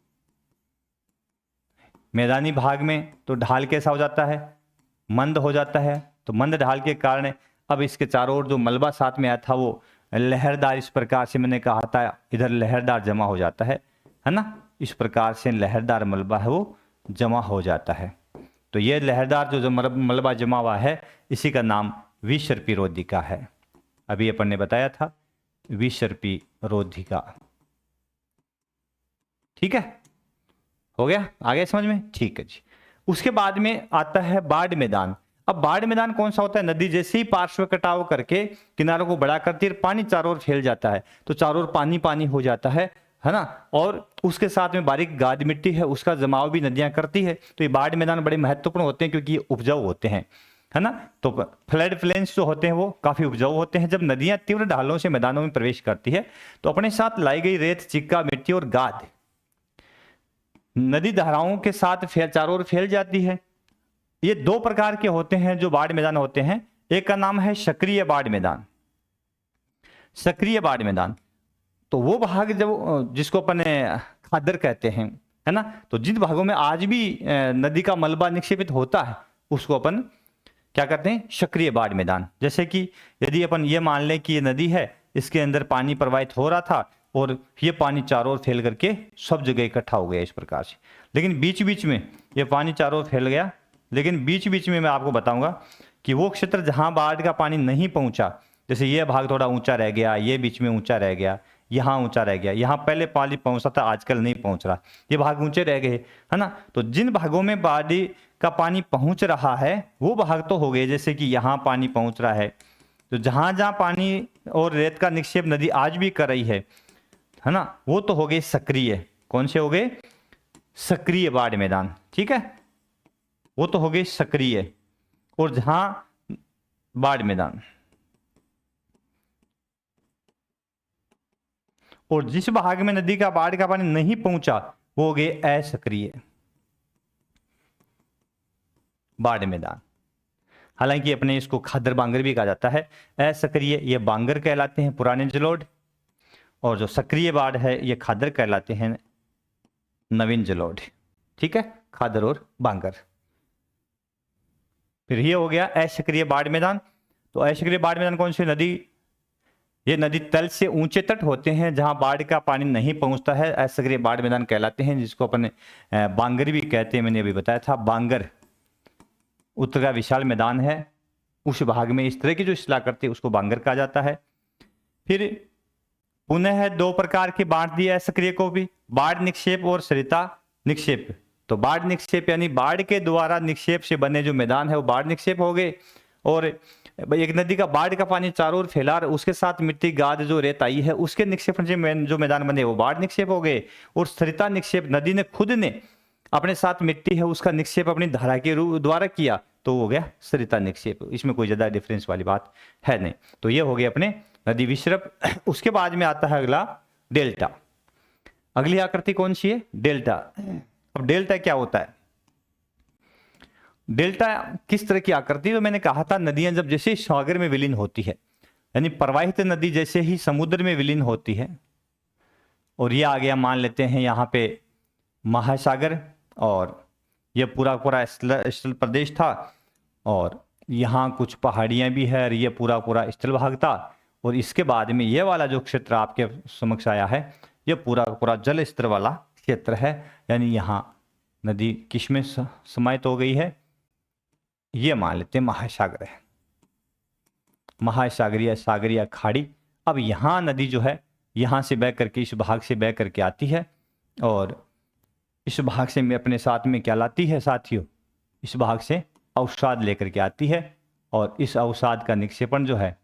मैदानी भाग में तो ढाल कैसा हो जाता है, मंद हो जाता है। तो मंद ढाल के कारण अब इसके चारों ओर जो मलबा साथ में आया था वो लहरदार, इस प्रकार से मैंने कहा था इधर लहरदार जमा हो जाता है ना। इस प्रकार से लहरदार मलबा है वो जमा हो जाता है। तो ये लहरदार जो मलबा जमा हुआ है इसी का नाम विसर्पी रोधिका है। अभी अपन ने बताया था विसर्पी रोधिका, ठीक है, हो गया, आ गया समझ में, ठीक है जी। उसके बाद में आता है बाढ़ मैदान। अब बाढ़ मैदान कौन सा होता है, नदी जैसे ही पार्श्व कटाव करके किनारों को बड़ा करती है, पानी चारों ओर फैल जाता है, तो चारों ओर पानी पानी हो जाता है ना। और उसके साथ में बारीक गाद मिट्टी है, उसका जमाव भी नदियां करती है। तो ये बाढ़ मैदान बड़े महत्वपूर्ण होते हैं क्योंकि ये उपजाऊ होते हैं, है ना। तो फ्लड प्लेन्स जो होते हैं वो काफी उपजाऊ होते हैं। जब नदियां तीव्र ढालों से मैदानों में प्रवेश करती है तो अपने साथ लाई गई रेत, चिक्का, मिट्टी और गाद नदी धाराओं के साथ चारों ओर फैल जाती है। ये दो प्रकार के होते हैं जो बाढ़ मैदान होते हैं। एक का नाम है सक्रिय बाढ़ मैदान। सक्रिय बाढ़ मैदान तो वो भाग जब जिसको अपन खादर कहते हैं, है ना। तो जिन भागों में आज भी नदी का मलबा निक्षेपित होता है उसको अपन क्या करते हैं, सक्रिय बाढ़ मैदान। जैसे कि यदि अपन ये मान लें कि ये नदी है, इसके अंदर पानी प्रवाहित हो रहा था और ये पानी चारों ओर फैल करके सब जगह इकट्ठा हो गया इस प्रकार से, लेकिन बीच बीच में ये पानी चारों ओर फैल गया, लेकिन बीच बीच में मैं आपको बताऊंगा कि वो क्षेत्र जहां बाढ़ का पानी नहीं पहुंचा, जैसे ये भाग थोड़ा ऊंचा रह गया, ये बीच में ऊंचा रह गया, यहाँ ऊंचा रह गया, यहाँ पहले पानी पहुंचा था आजकल नहीं पहुंच रहा, ये भाग ऊंचे रह गए, है ना। तो जिन भागों में बाढ़ का पानी पहुंच रहा है वो भाग तो हो गए, जैसे कि यहाँ पानी पहुंच रहा है, तो जहां जहां पानी और रेत का निक्षेप नदी आज भी कर रही है ना, वो तो हो गए सक्रिय। कौन से हो गए, सक्रिय बाढ़ मैदान, ठीक है, वो तो हो गए सक्रिय। और जहां बाढ़ मैदान, और जिस भाग में नदी का बाढ़ का पानी नहीं पहुंचा वो हो गए असक्रिय बाढ़ मैदान। हालांकि अपने इसको खादर बांगर भी कहा जाता है। असक्रिय ये बांगर कहलाते हैं, पुराने जलोढ़, और जो सक्रिय बाढ़ है ये खादर कहलाते हैं, नवीन जलोढ़, ठीक है, खादर और बांगर। फिर ये हो गया असक्रिय बाढ़ मैदान। तो असक्रिय बाढ़ मैदान कौन सी नदी, ये नदी तल से ऊंचे तट होते हैं जहां बाढ़ का पानी नहीं पहुंचता है, असक्रिय बाढ़ मैदान कहलाते हैं, जिसको अपन बांगर भी कहते हैं। मैंने अभी बताया था बांगर उत्तर का विशाल मैदान है, उस भाग में इस तरह की जो शिला करती है उसको बांगर कहा जाता है। फिर पुनः दो प्रकार की बांट दिया है सक्रिय को भी, बाढ़ निक्षेप और सरिता निक्षेप। तो बाढ़ निक्षेप यानी बाढ़ के द्वारा निक्षेप से बने जो मैदान है वो बाढ़ निक्षेप हो गए, और एक नदी का बाढ़ का पानी चारों ओर फैला और उसके साथ मिट्टी, गाद, जो रेत आई है उसके निक्षेप से जो मैदान बने वो बाढ़ निक्षेप हो गए। और सरिता निक्षेप, नदी ने खुद ने अपने साथ मिट्टी है उसका निक्षेप अपनी धारा के द्वारा किया तो हो गया सरिता निक्षेप। इसमें कोई ज्यादा डिफरेंस वाली बात है नहीं। तो ये हो गया अपने नदी विसर्प। उसके बाद में आता है अगला डेल्टा। अगली आकृति कौन सी है, डेल्टा। अब डेल्टा क्या होता है, डेल्टा किस तरह की आकृति, तो मैंने कहा था नदियां जब जैसे सागर में विलीन होती है, यानी प्रवाहित नदी जैसे ही समुद्र में विलीन होती है, और ये आ गया मान लेते हैं यहाँ पे महासागर, और ये पूरा पूरा स्थल प्रदेश था, और यहाँ कुछ पहाड़ियाँ भी है, और ये पूरा पूरा स्थल भाग था, और इसके बाद में ये वाला जो क्षेत्र आपके समक्ष आया है ये पूरा पूरा जल स्तर वाला क्षेत्र है, यानी यहाँ नदी किसमें समाहित हो गई है, ये मान लेते हैं महासागर है, महासागरीय सागरीय खाड़ी। अब यहाँ नदी जो है यहाँ से बह करके इस भाग से बह करके आती है, और इस भाग से अपने साथ में क्या लाती है साथियों, इस भाग से अवसाद लेकर के आती है, और इस अवसाद का निक्षेपण जो है,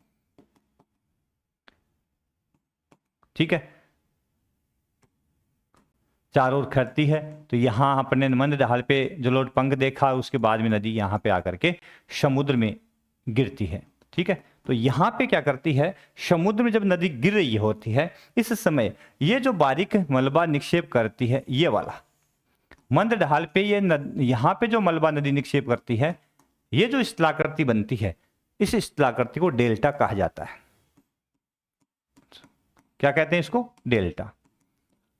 ठीक है, चारों ओर करती है। तो यहां अपने मंद ढाल पे जलोढ़ देखा, उसके बाद में नदी यहां पे आकर के समुद्र में गिरती है। ठीक है, तो यहां पे क्या करती है, समुद्र में जब नदी गिर रही होती है, इस समय ये जो बारीक मलबा निक्षेप करती है, ये वाला मंद ढाल पे यहां पे जो मलबा नदी निक्षेप करती है, ये जो स्थलाकृति बनती है, इस स्थलाकृति को डेल्टा कहा जाता है। क्या कहते हैं इसको, डेल्टा।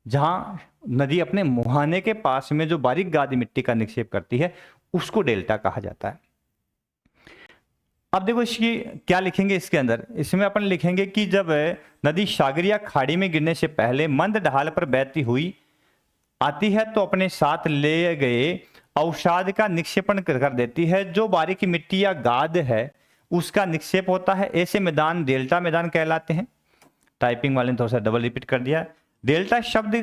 जहां नदी अपने मुहाने के पास में जो बारीक गादी मिट्टी का निक्षेप करती है, उसको डेल्टा कहा जाता है। अब देखो इसकी क्या लिखेंगे इसके अंदर, इसमें अपन लिखेंगे कि जब नदी सागर या खाड़ी में गिरने से पहले मंद ढाल पर बहती हुई आती है, तो अपने साथ ले गए अवसाद का निक्षेपण कर देती है। जो बारीक मिट्टी या गाद है उसका निक्षेप होता है। ऐसे मैदान डेल्टा मैदान कहलाते हैं। टाइपिंग वाले ने थोड़ा सा डबल रिपीट कर दिया। डेल्टा शब्द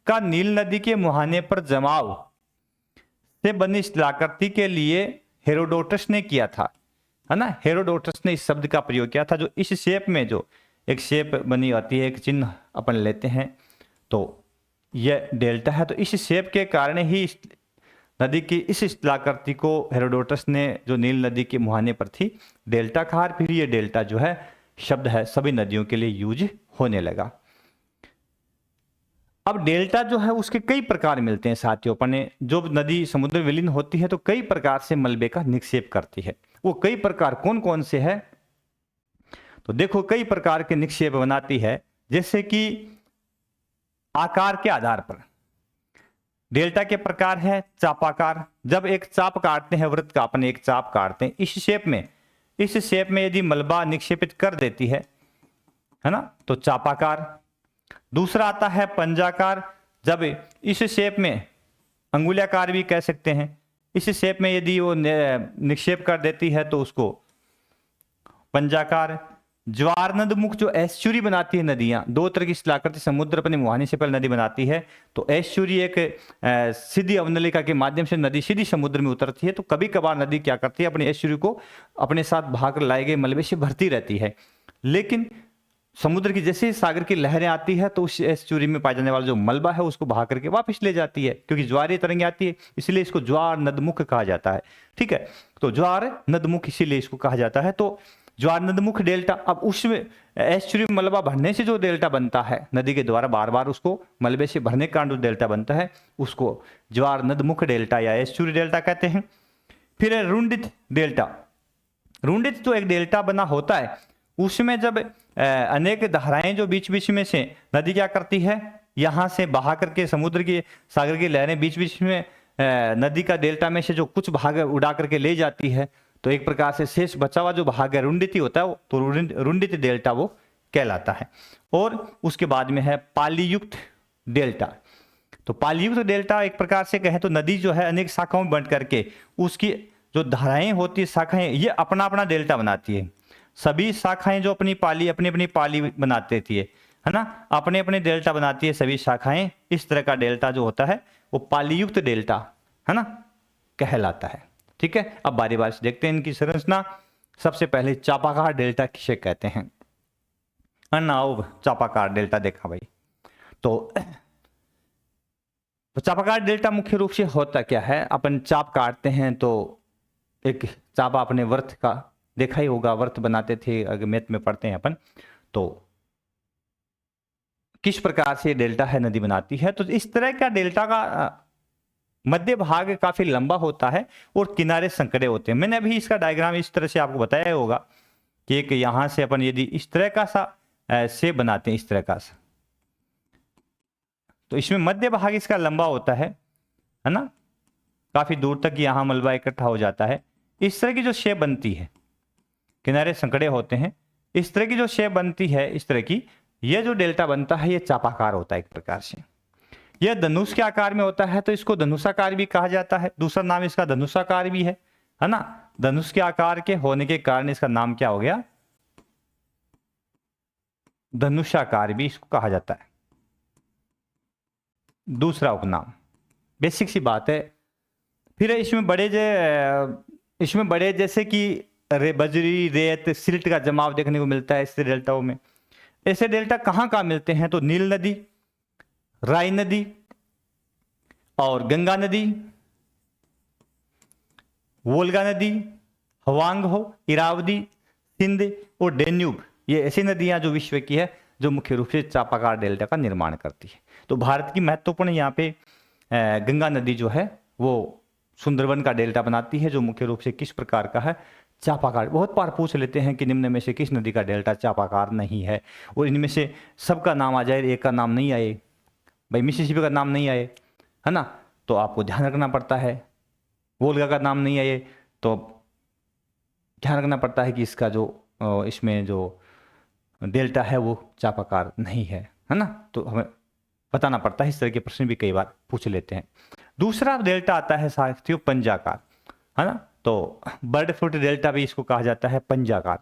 का नील नदी के मुहाने पर जमाव से बनी स्थलाकृति के लिए हेरोडोटस ने किया था, है ना। हेरोडोटस ने इस शब्द का प्रयोग किया था। जो इस शेप में जो एक शेप बनी होती है, एक चिन्ह अपन लेते हैं, तो यह डेल्टा है। तो इस शेप के कारण ही नदी की इस स्थलाकृति को हेरोडोटस ने, जो नील नदी के मुहाने पर थी, डेल्टा कहा। फिर ये डेल्टा जो है शब्द है सभी नदियों के लिए यूज होने लगा। अब डेल्टा जो है उसके कई प्रकार मिलते हैं साथियों। अपने जो नदी समुद्र विलीन होती है तो कई प्रकार से मलबे का निक्षेप करती है। वो कई प्रकार कौन कौन से है, तो देखो कई प्रकार के निक्षेप बनाती है। जैसे कि आकार के आधार पर डेल्टा के प्रकार है चापाकार। जब एक चाप काटते हैं, वृत्त का अपने एक चाप काटते हैं इस शेप में यदि मलबा निक्षेपित कर देती है ना, तो चापाकार। दूसरा आता है पंजाकार। जब इस शेप में, अंगुलियाकार भी कह सकते हैं, इस शेप में यदि वो निक्षेप कर देती है तो उसको पंजाकार। ज्वार नदमुख जो एस्चुरी बनाती है नदियां, दो तरह की स्थलाकृति समुद्र अपने मुहाने से पहले नदी बनाती है। तो एस्चुरी एक सीधी अवनलिका के माध्यम से नदी सीधी समुद्र में उतरती है। तो कभी कभार नदी क्या करती है, अपनी एस्चुरी को अपने साथ भाग लाए गए मलबे से भरती रहती है। लेकिन समुद्र की जैसे ही सागर की लहरें आती है तो उस एस्चुरी में पाया जाने वाला जो मलबा है उसको बहा करके वापस ले जाती है, क्योंकि ज्वारीय तरंगे आती है, इसलिए इसको ज्वार नदमुख कहा जाता है। ठीक है, तो ज्वार नदमुख इसीलिए इसको कहा जाता है। तो ज्वार नदमुख डेल्टा। अब उसमें एस्चुरी में मलबा भरने से जो डेल्टा बनता है, नदी के द्वारा बार बार उसको मलबे से भरने के कारण जो डेल्टा बनता है, उसको ज्वार नदमुख डेल्टा या एस्चुरी डेल्टा कहते हैं। फिर है रुंडित डेल्टा। रुंडित जो एक डेल्टा बना होता है, उसमें जब अनेक धाराएं जो बीच बीच में से नदी क्या करती है, यहां से बहा करके समुद्र की सागर की लहरें बीच बीच में नदी का डेल्टा में से जो कुछ भाग उड़ा करके ले जाती है, तो एक प्रकार से शेष बचा हुआ जो भाग है रुंडित ही होता है, तो रुंडित डेल्टा वो कहलाता है। और उसके बाद में है पालीयुक्त डेल्टा। तो पालीयुक्त डेल्टा एक प्रकार से कहें तो नदी जो है अनेक शाखाओं में बंट करके उसकी जो धाराएं होती है, शाखाएं, ये अपना अपना डेल्टा बनाती है। सभी शाखाएं जो अपनी अपनी पाली बनाती थी, है ना, अपने अपने डेल्टा बनाती है सभी शाखाएं। इस तरह का डेल्टा जो होता है वो पालीयुक्त डेल्टा, है ना, कहलाता है। ठीक है, अब बारी बारी से देखते हैं इनकी संरचना। सबसे पहले चापाकार डेल्टा किसे कहते हैं, अनाव चापाकार डेल्टा देखा भाई। तो चापाकार डेल्टा मुख्य रूप से होता क्या है, अपन चाप काटते हैं तो एक चापा अपने वर्थ का देखा ही होगा, वर्थ बनाते थे, अगर मैथ में पढ़ते हैं अपन, तो किस प्रकार से डेल्टा है नदी बनाती है। तो इस तरह का डेल्टा का मध्य भाग काफी लंबा होता है और किनारे संकरे होते हैं। मैंने अभी इसका डायग्राम इस तरह से आपको बताया होगा कि एक यहां से अपन यदि इस तरह का सा शेप बनाते हैं, इस तरह का सा, तो इसमें मध्य भाग इसका लंबा होता है ना, काफी दूर तक यहां मलबा इकट्ठा हो जाता है। इस तरह की जो शेप बनती है, किनारे संकड़े होते हैं, इस तरह की जो शेप बनती है, इस तरह की, यह जो डेल्टा बनता है ये चापाकार होता है एक प्रकार से। यह धनुष के आकार में होता है तो इसको धनुषाकार भी कहा जाता है। दूसरा नाम इसका धनुषाकार भी है ना। धनुष के आकार के होने के कारण इसका नाम क्या हो गया, धनुषाकार भी इसको कहा जाता है, दूसरा उपनाम। बेसिक सी बात है। फिर इसमें बड़े जैसे कि बजरी, रेत, सिल्ट का जमाव देखने को मिलता है इससे डेल्टाओं में। ऐसे डेल्टा कहाँ कहाँ मिलते हैं? तो नील नदी, राई नदी और गंगा नदी, वोल्गा नदी, हवांग हो, इरावदी, सिंध और डेन्यूब, ये ऐसी नदियां जो विश्व की है जो मुख्य रूप से चापाकार डेल्टा का निर्माण करती है। तो भारत की महत्वपूर्ण यहाँ पे गंगा नदी जो है वो सुंदरवन का डेल्टा बनाती है, जो मुख्य रूप से किस प्रकार का है? चापाकार। बहुत बार पूछ लेते हैं कि निम्न में से किस नदी का डेल्टा चापाकार नहीं है, और इनमें से सबका नाम आ जाए, एक का नाम नहीं आए, भाई मिसिसिपी का नाम नहीं आए, है ना, तो आपको ध्यान रखना पड़ता है। वोल्गा का नाम नहीं आए तो ध्यान रखना पड़ता है कि इसका जो इसमें जो डेल्टा है वो चापाकार नहीं है ना, तो हमें बताना पड़ता है। इस तरह के प्रश्न भी कई बार पूछ लेते हैं। दूसरा डेल्टा आता है साथियों पंजाकार, है ना, तो बर्ड फ्रूट डेल्टा भी इसको कहा जाता है पंजाकार।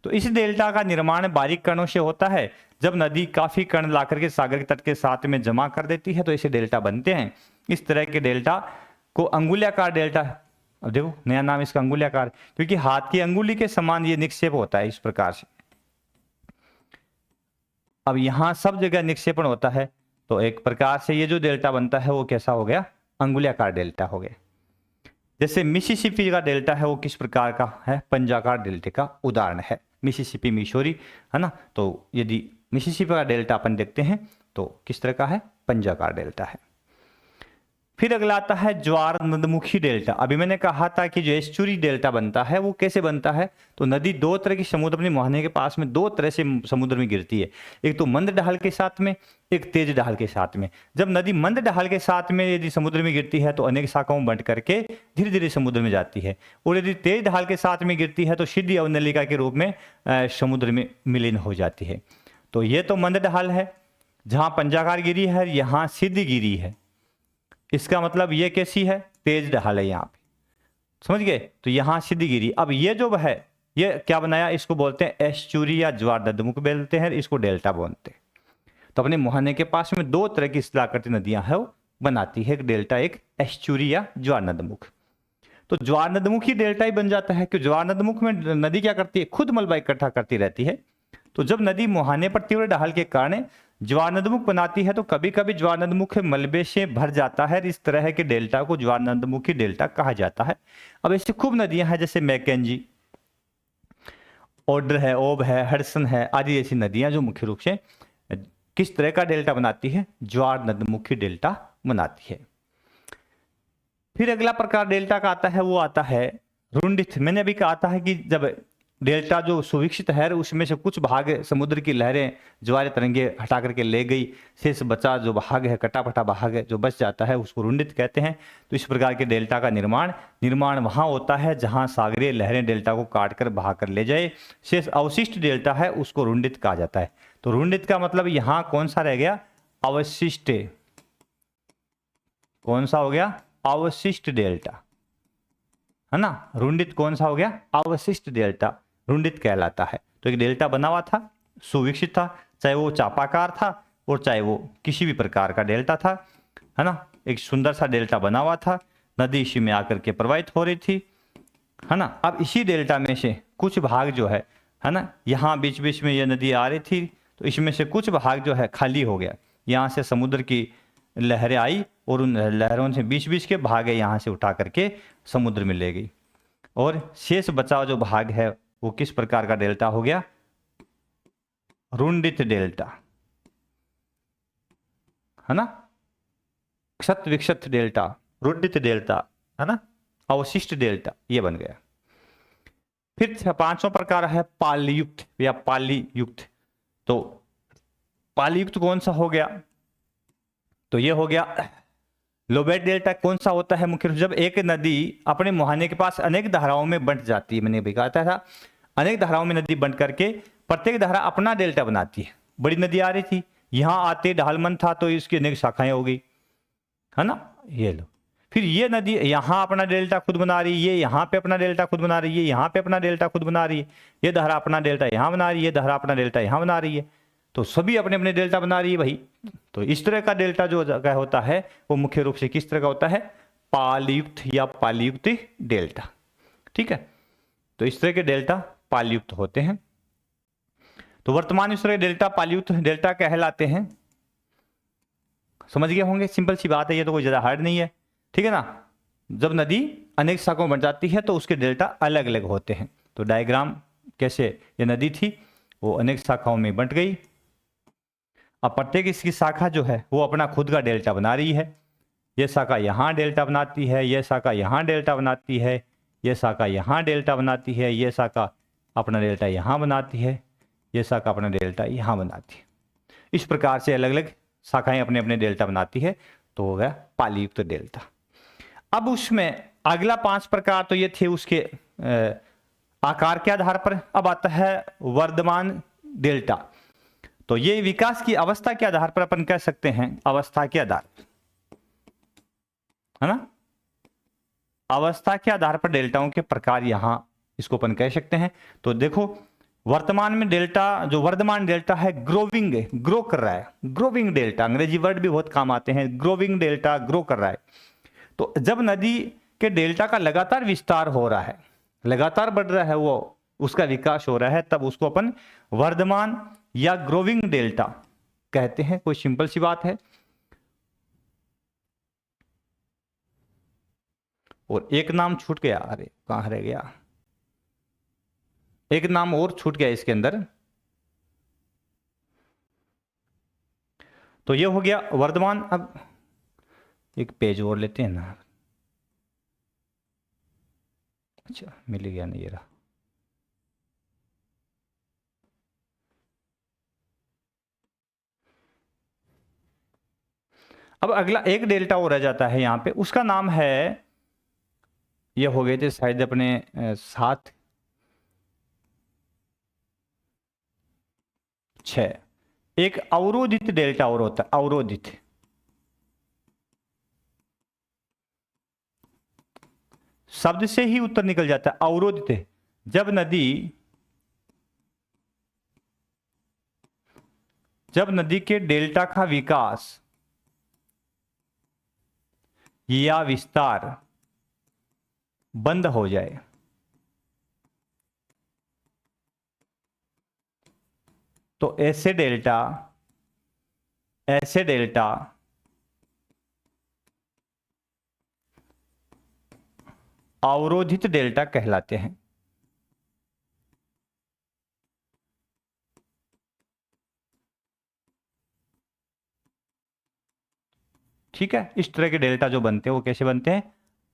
तो इस डेल्टा का निर्माण बारीक कणों से होता है। जब नदी काफी कण लाकर के सागर के तट के साथ में जमा कर देती है तो ऐसे डेल्टा बनते हैं। इस तरह के डेल्टा को अंगुल्याकार डेल्टा, अब देखो नया नाम इसका अंगुल्याकार, क्योंकि हाथ की अंगुली के समान ये निक्षेप होता है इस प्रकार से। अब यहां सब जगह निक्षेपण होता है, तो एक प्रकार से ये जो डेल्टा बनता है वो कैसा हो गया? अंगुल्याकार डेल्टा हो गया। जैसे मिसिसिपी का डेल्टा है वो किस प्रकार का है? पंजाकार डेल्टा का उदाहरण है, मिसिसिपी मिशोरी, है ना। तो यदि मिसिसिपी का डेल्टा अपन देखते हैं तो किस तरह का है? पंजाकार डेल्टा है। फिर अगला आता है ज्वार नदमुखी डेल्टा। अभी मैंने कहा था कि जो एस्चुरी डेल्टा बनता है वो कैसे बनता है? तो नदी दो तरह की समुद्र अपने मुहाने के पास में दो तरह से समुद्र में गिरती है, एक तो मंद ढाल के साथ में, एक तेज ढाल के साथ में। जब नदी मंद ढाल के साथ में यदि समुद्र में गिरती है तो अनेक शाखाओं में बंट करके धीरे धीरे समुद्र में जाती है, और यदि तेज ढाल के साथ में गिरती है तो सीधी अवनलिका के रूप में समुद्र में विलीन हो जाती है। तो ये तो मंद ढाल है जहां पंजाकार गिरी है, यहाँ सीधी गिरी है। इसका मतलब ये कैसी है? तेज ढाल है यहाँ पे, समझ गए। तो यहां सीधी गिरी। अब ये जो है ये क्या बनाया? इसको बोलते हैं एस्चुरी या ज्वार नदमुख बोलते हैं, इसको डेल्टा बोलते हैं। तो अपने मुहाने के पास में दो तरह की स्थलाकृति नदियां है वो बनाती है, एक डेल्टा, एक एस्चुरी या ज्वार नदमुख। तो ज्वार नदमुख ही डेल्टा ही बन जाता है कि ज्वार नदमुख में नदी क्या करती है? खुद मलबा इकट्ठा करती रहती है। तो जब नदी मुहाने पर तीव्र ढाल के कारण ज्वार नदमुख बनाती है तो कभी कभी ज्वार नदमुख मलबे से भर जाता है। इस तरह के डेल्टा को ज्वार नदमुखी डेल्टा कहा जाता है। अब ऐसी खूब नदियां हैं जैसे मैकेंजी, ओड्र है, ओब है, हडसन है, आदि ऐसी नदियां जो मुख्य रूप से किस तरह का डेल्टा बनाती है? ज्वार नदमुखी डेल्टा बनाती है। फिर अगला प्रकार डेल्टा का आता है वो आता है रुंडित। मैंने अभी कहा था कि जब डेल्टा जो सुविकसित है उसमें से कुछ भाग समुद्र की लहरें ज्वार तरंगे हटा करके ले गई, शेष बचा जो भाग है, कटा फटा भाग है जो बच जाता है उसको रुंडित कहते हैं। तो इस प्रकार के डेल्टा का निर्माण वहां होता है जहां सागरीय लहरें डेल्टा को काट कर बहा कर ले जाए। शेष अवशिष्ट डेल्टा है उसको रुंडित कहा जाता है। तो रुंडित का मतलब यहां कौन सा रह गया? अवशिष्ट। कौन सा हो गया? अवशिष्ट डेल्टा, है ना। रुंडित कौन सा हो गया? अवशिष्ट डेल्टा रुंडित कहलाता है। तो एक डेल्टा बना हुआ था, सुविकसित था, चाहे वो चापाकार था और चाहे वो किसी भी प्रकार का डेल्टा था, है ना। एक सुंदर सा डेल्टा बना हुआ था, नदी इसी में आकर के प्रवाहित हो रही थी, है ना। अब इसी डेल्टा में से कुछ भाग जो है ना, यहाँ बीच बीच में ये नदी आ रही थी तो इसमें से कुछ भाग जो है खाली हो गया। यहाँ से समुद्र की लहरें आई और उन लहरों से बीच बीच के भाग है यहाँ से उठा करके समुद्र में ले गई, और शेष बचा जो भाग है वो किस प्रकार का डेल्टा हो गया? रुंडित डेल्टा, है ना। क्षत विक्षत डेल्टा, रुंडित डेल्टा, है ना, अवशिष्ट डेल्टा, ये बन गया। फिर पांचवा प्रकार है पालीयुक्त या पालीयुक्त। तो पालीयुक्त कौन सा हो गया? तो ये हो गया लोबेट डेल्टा। कौन सा होता है? मुख्य रूप से जब एक नदी अपने मुहाने के पास अनेक धाराओं में बंट जाती है, मैंने भी कहा था, अनेक धाराओं में नदी बंट करके प्रत्येक धारा अपना डेल्टा बनाती है। बड़ी नदी आ रही थी, यहां आते ढालमन था तो इसकी अनेक शाखाएं हो गई, है ना। ये लो, फिर ये नदी यहां अपना डेल्टा खुद बना रही है, ये यहां पे अपना डेल्टा खुद बना रही है, यहां पे अपना डेल्टा खुद बना रही है, ये धारा अपना डेल्टा यहां बना रही है, ये धारा अपना डेल्टा यहां बना रही है। तो सभी अपने अपने डेल्टा बना रही है भाई। तो इस तरह का डेल्टा जो जगह होता है वो मुख्य रूप से किस तरह का होता है, पालयुक्त या पालयुक्त डेल्टा। ठीक है, तो इस तरह के डेल्टा पालयुक्त होते हैं। तो वर्तमान इस तरह डेल्टा पालयुक्त डेल्टा कहलाते हैं। समझ गए होंगे, सिंपल सी बात है, ये तो कोई ज्यादा हार्ड नहीं है। ठीक है ना, जब नदी अनेक शाखाओं में बन जाती है तो उसके डेल्टा अलग अलग होते हैं। तो डायग्राम कैसे, ये नदी थी वो अनेक शाखाओं में बंट गई, अब प्रत्येक इसकी शाखा जो है वो अपना खुद का डेल्टा बना रही है। ये शाखा यहाँ डेल्टा बनाती है, ये शाखा यहाँ डेल्टा बनाती है, ये शाखा यहाँ डेल्टा बनाती है, ये शाखा अपना डेल्टा यहाँ बनाती है, ये शाखा अपना डेल्टा यहाँ बनाती है। इस प्रकार से अलग अलग शाखाएं अपने अपने डेल्टा बनाती है, तो हो गया पालयुक्त डेल्टा। अब उसमें अगला 5 प्रकार तो ये थे उसके आकार के आधार पर। अब आता है वर्धमान डेल्टा। तो ये विकास की अवस्था के आधार पर अपन कह सकते हैं, अवस्था के आधार है ना, अवस्था के आधार पर डेल्टाओं के प्रकार यहां इसको अपन कह सकते हैं। तो देखो वर्तमान में डेल्टा जो वर्धमान डेल्टा है ग्रोविंग, ग्रो कर रहा है, ग्रोविंग डेल्टा, अंग्रेजी वर्ड भी बहुत काम आते हैं, ग्रोविंग डेल्टा, ग्रो कर रहा है। तो जब नदी के डेल्टा का लगातार विस्तार हो रहा है, लगातार बढ़ रहा है, वो उसका विकास हो रहा है, तब उसको अपन वर्धमान या ग्रोविंग डेल्टा कहते हैं। कोई सिंपल सी बात है। और एक नाम छूट गया, अरे कहां रह गया, एक नाम और छूट गया इसके अंदर। तो ये हो गया वर्धमान। अब एक पेज और लेते हैं ना, अच्छा मिल गया नहीं, ये रहा। अब अगला एक डेल्टा और रह जाता है यहां पे, उसका नाम है, ये हो गए थे शायद अपने 7 6। एक अवरोधित डेल्टा और होता है, अवरोधित, शब्द से ही उत्तर निकल जाता है, अवरोधित। जब नदी के डेल्टा का विकास या विस्तार बंद हो जाए, तो ऐसे डेल्टा अवरोधित डेल्टा कहलाते हैं। ठीक है, इस तरह के डेल्टा जो बनते हैं वो कैसे बनते हैं,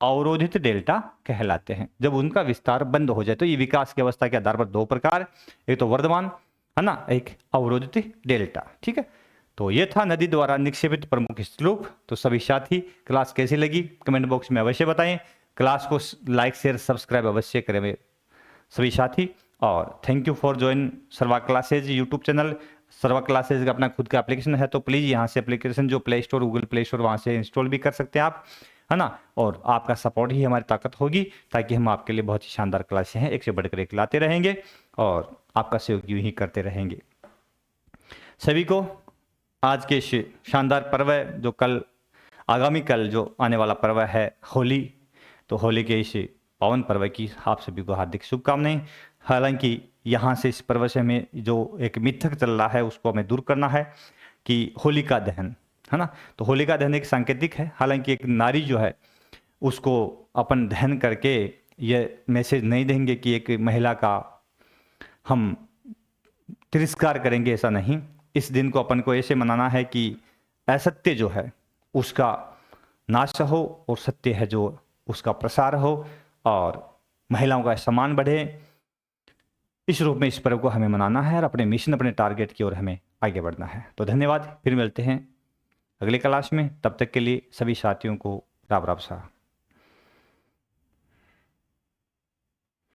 अवरोधित डेल्टा कहलाते हैं, जब उनका विस्तार बंद हो जाए। तो ये विकास की अवस्था के आधार पर 2 प्रकार, एक तो वर्धमान है ना, एक अवरोधित डेल्टा। ठीक है, तो ये था नदी द्वारा निक्षेपित प्रमुख स्लोप। तो सभी साथी क्लास कैसी लगी कमेंट बॉक्स में अवश्य बताएं, क्लास को लाइक शेयर सब्सक्राइब अवश्य करें मेरे सभी साथी। और थैंक यू फॉर ज्वाइन सर्वा क्लासेज यूट्यूब चैनल। सर्वा क्लासेज का अपना खुद का एप्लीकेशन है, तो प्लीज़ यहाँ से एप्लीकेशन जो play store Google play store वहाँ से इंस्टॉल भी कर सकते हैं आप, है ना। और आपका सपोर्ट ही हमारी ताकत होगी, ताकि हम आपके लिए बहुत ही शानदार क्लासें हैं एक से बढ़कर एक लाते रहेंगे और आपका सहयोग यूँ ही करते रहेंगे। सभी को आज के इस शानदार पर्व जो कल आगामी कल जो आने वाला पर्व है होली, तो होली के इस पावन पर्व की आप सभी को हार्दिक शुभकामनाएं। हालांकि यहाँ से इस पर्व से हमें जो एक मिथक चल रहा है उसको हमें दूर करना है कि होलिका दहन है ना, तो होलिका दहन एक सांकेतिक है। हालांकि एक नारी जो है उसको अपन दहन करके ये मैसेज नहीं देंगे कि एक महिला का हम तिरस्कार करेंगे, ऐसा नहीं। इस दिन को अपन को ऐसे मनाना है कि असत्य जो है उसका नाश हो और सत्य है जो उसका प्रसार हो और महिलाओं का सम्मान बढ़े। इस रूप में इस पर्व को हमें मनाना है और अपने मिशन अपने टारगेट की ओर हमें आगे बढ़ना है। तो धन्यवाद, फिर मिलते हैं अगले क्लास में। तब तक के लिए सभी साथियों को राम राम सा।